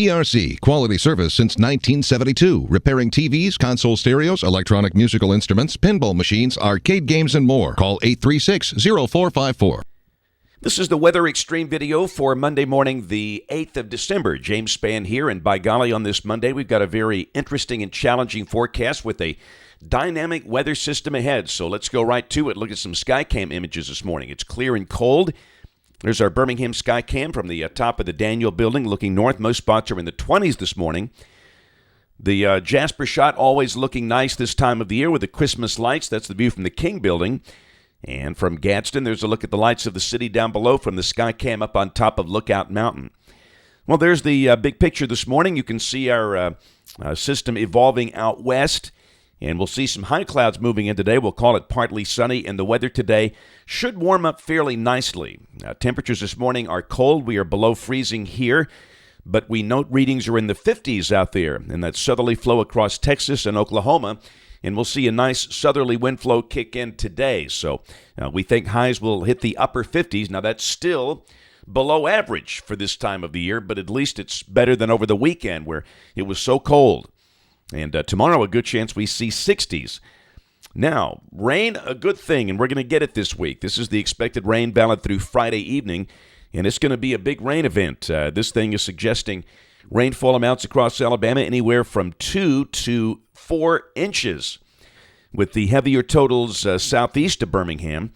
PRC, quality service since 1972. Repairing TVs, console stereos, electronic musical instruments, pinball machines, arcade games, and more. Call 836-0454. This is the Weather Xtreme video for Monday morning, the 8th of December. James Spann here, and by golly, on this Monday, we've got a very interesting and challenging forecast with a dynamic weather system ahead. So let's go right to it. Look at some Skycam images this morning. It's clear and cold. There's our Birmingham Skycam from the top of the Daniel building looking north. Most spots are in the 20s this morning. The Jasper shot always looking nice this time of the year with the Christmas lights. That's the view from the King building. And from Gadsden, there's a look at the lights of the city down below from the Skycam up on top of Lookout Mountain. Well, there's the big picture this morning. You can see our system evolving out west. And we'll see some high clouds moving in today. We'll call it partly sunny, and the weather today should warm up fairly nicely. Temperatures this morning are cold. We are below freezing here, but we note readings are in the 50s out there, and that southerly flow across Texas and Oklahoma, and we'll see a nice southerly wind flow kick in today. So we think highs will hit the upper 50s. Now, that's still below average for this time of the year, but at least it's better than over the weekend where it was so cold. And tomorrow, a good chance we see 60s. Now, rain, a good thing, and we're going to get it this week. This is the expected rain valid through Friday evening, and it's going to be a big rain event. This thing is suggesting rainfall amounts across Alabama anywhere from 2 to 4 inches, with the heavier totals southeast of Birmingham.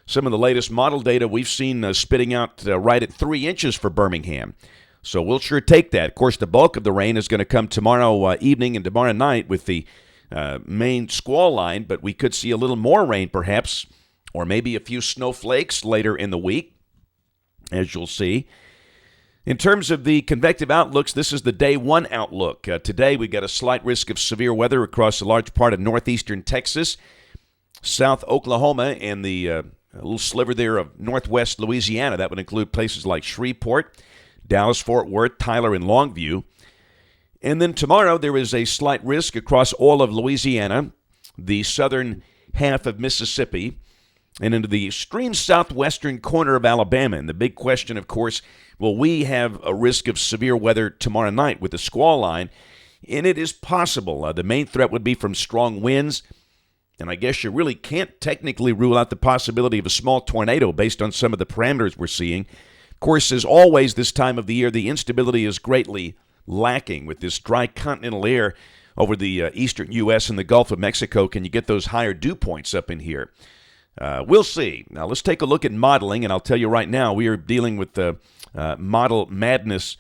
Some of the latest model data we've seen spitting out right at 3 inches for Birmingham. So we'll sure take that. Of course, the bulk of the rain is going to come tomorrow evening and tomorrow night with the main squall line, but we could see a little more rain perhaps, or maybe a few snowflakes later in the week, as you'll see. In terms of the convective outlooks, this is the day one outlook. Today, we've got a slight risk of severe weather across a large part of northeastern Texas, south Oklahoma, and the a little sliver there of northwest Louisiana. That would include places like Shreveport, Dallas, Fort Worth, Tyler, and Longview. And then tomorrow, there is a slight risk across all of Louisiana, the southern half of Mississippi, and into the extreme southwestern corner of Alabama. And the big question, of course, will we have a risk of severe weather tomorrow night with the squall line? And it is possible. The main threat would be from strong winds. And I guess you really can't technically rule out the possibility of a small tornado based on some of the parameters we're seeing. Of course, as always this time of the year, the instability is greatly lacking. With this dry continental air over the eastern U.S. and the Gulf of Mexico, can you get those higher dew points up in here? We'll see. Now, let's take a look at modeling, and I'll tell you right now, we are dealing with model madness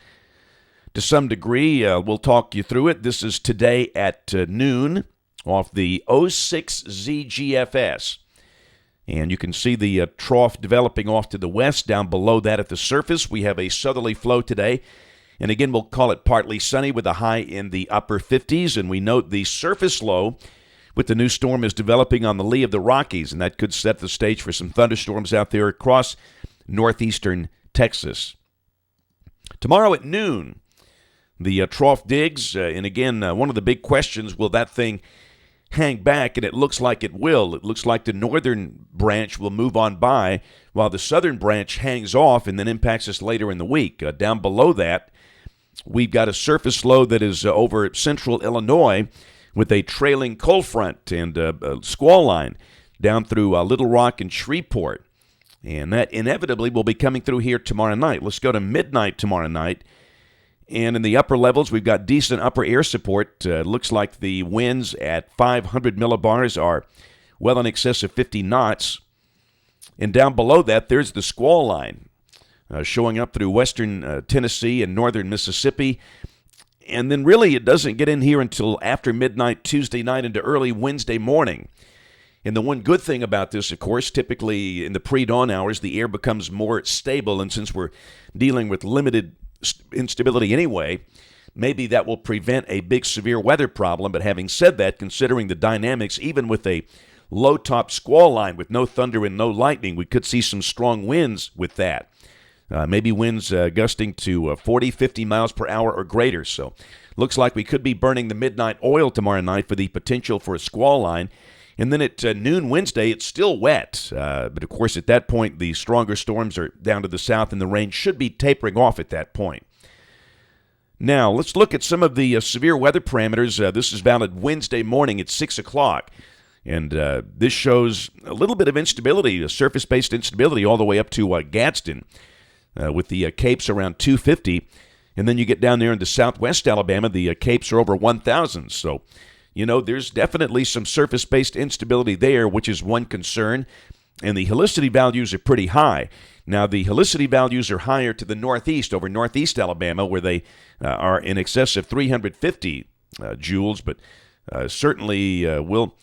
to some degree. We'll talk you through it. This is today at noon off the 06ZGFS. And you can see the trough developing off to the west. Down below that at the surface, we have a southerly flow today. And again, we'll call it partly sunny with a high in the upper 50s. And we note the surface low with the new storm is developing on the lee of the Rockies. And that could set the stage for some thunderstorms out there across northeastern Texas. Tomorrow at noon, the trough digs. And again, one of the big questions, will that thing hang back? And it looks like it will. It looks like the northern branch will move on by while the southern branch hangs off and then impacts us later in the week. Down below that, we've got a surface low that is over central Illinois with a trailing cold front and a squall line down through Little Rock and Shreveport. And that inevitably will be coming through here tomorrow night. Let's go to midnight tomorrow night. And in the upper levels, we've got decent upper air support. Looks like the winds at 500 millibars are well in excess of 50 knots. And down below that, there's the squall line showing up through western Tennessee and northern Mississippi. And then really it doesn't get in here until after midnight Tuesday night into early Wednesday morning. And the one good thing about this, of course, typically in the pre-dawn hours, the air becomes more stable. And since we're dealing with limited instability anyway, maybe that will prevent a big severe weather problem. But having said that, considering the dynamics, even with a low-top squall line with no thunder and no lightning, we could see some strong winds with that. Maybe winds gusting to 40, 50 miles per hour or greater. So looks like we could be burning the midnight oil tomorrow night for the potential for a squall line. And then at noon Wednesday, it's still wet. But, of course, at that point, the stronger storms are down to the south, and the rain should be tapering off at that point. Now, let's look at some of the severe weather parameters. This is valid Wednesday morning at 6 o'clock. And this shows a little bit of instability, surface-based instability, all the way up to Gadsden, with the capes around 250. And then you get down there into southwest Alabama, the capes are over 1,000. So, there's definitely some surface-based instability there, which is one concern. And the helicity values are pretty high. Now, the helicity values are higher to the northeast, over northeast Alabama, where they are in excess of 350 joules. But certainly we'll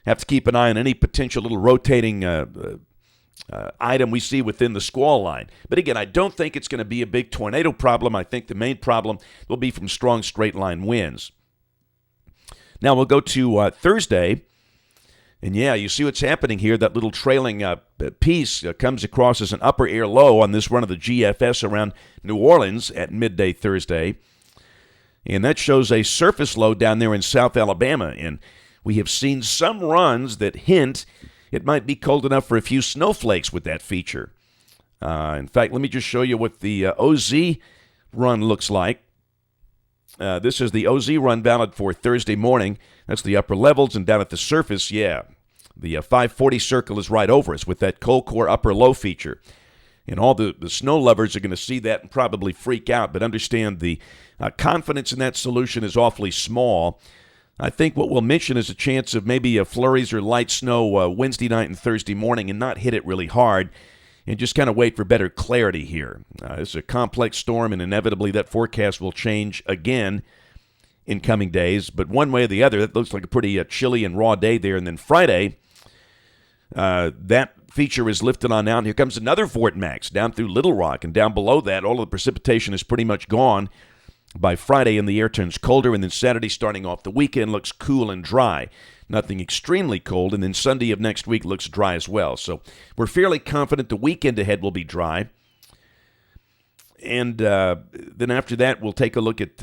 have to keep an eye on any potential little rotating item we see within the squall line. But again, I don't think it's going to be a big tornado problem. I think the main problem will be from strong straight-line winds. Now, we'll go to Thursday. And yeah, you see what's happening here. That little trailing piece comes across as an upper air low on this run of the GFS around New Orleans at midday Thursday. And that shows a surface low down there in South Alabama. And we have seen some runs that hint it might be cold enough for a few snowflakes with that feature. In fact, let me just show you what the OZ run looks like. This is the OZ run valid for Thursday morning. That's the upper levels, and down at the surface, the 540 circle is right over us with that cold core upper low feature. And all the snow lovers are going to see that and probably freak out, but understand the confidence in that solution is awfully small. I think what we'll mention is a chance of maybe flurries or light snow Wednesday night and Thursday morning and not hit it really hard. And just kind of wait for better clarity here. It's a complex storm, and inevitably that forecast will change again in coming days. But one way or the other, that looks like a pretty chilly and raw day there. And then Friday, that feature is lifted on out. And here comes another Fort Max down through Little Rock. And down below that, all of the precipitation is pretty much gone by Friday, and the air turns colder. And then Saturday, starting off the weekend, looks cool and dry. Nothing extremely cold, and then Sunday of next week looks dry as well. So we're fairly confident the weekend ahead will be dry. And then after that, we'll take a look at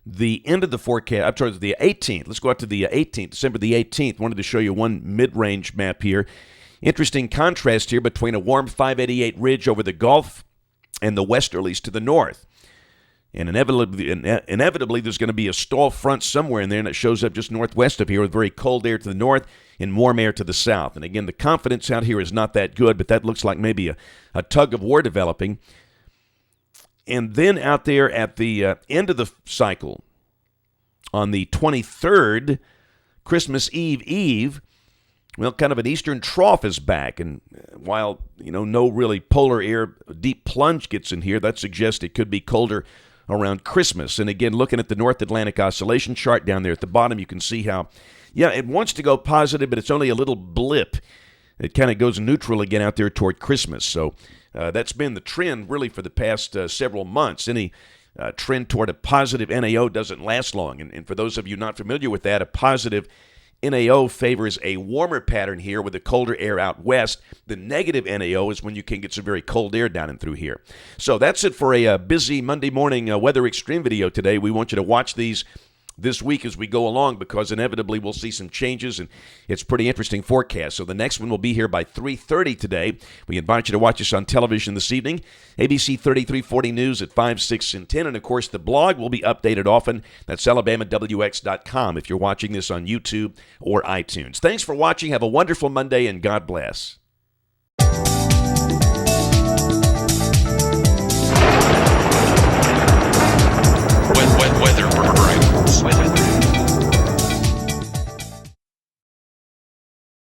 the end of the forecast. I'm sorry, the 18th. Let's go out to the 18th, December the 18th. Wanted to show you one mid-range map here. Interesting contrast here between a warm 588 ridge over the Gulf and the westerlies to the north. And inevitably, there's going to be a stall front somewhere in there, and it shows up just northwest of here with very cold air to the north and warm air to the south. And again, the confidence out here is not that good, but that looks like maybe a tug of war developing. And then out there at the end of the cycle, on the 23rd, Christmas Eve, well, kind of an eastern trough is back. And while, no really polar air deep plunge gets in here, that suggests it could be colder around Christmas. And again, looking at the North Atlantic Oscillation chart down there at the bottom, you can see how, it wants to go positive, but it's only a little blip. It kind of goes neutral again out there toward Christmas. So that's been the trend really for the past several months. Any trend toward a positive NAO doesn't last long. And for those of you not familiar with that, a positive NAO favors a warmer pattern here with the colder air out west. The negative NAO is when you can get some very cold air down and through here. So that's it for a busy Monday morning Weather Extreme video today. We want you to watch these this week as we go along, because inevitably we'll see some changes, and it's pretty interesting forecast. So the next one will be here by 3:30 today. We invite you to watch us on television this evening, ABC 3340 News at 5, 6, and 10. And, of course, the blog will be updated often. That's AlabamaWX.com if you're watching this on YouTube or iTunes. Thanks for watching. Have a wonderful Monday, and God bless. Weather.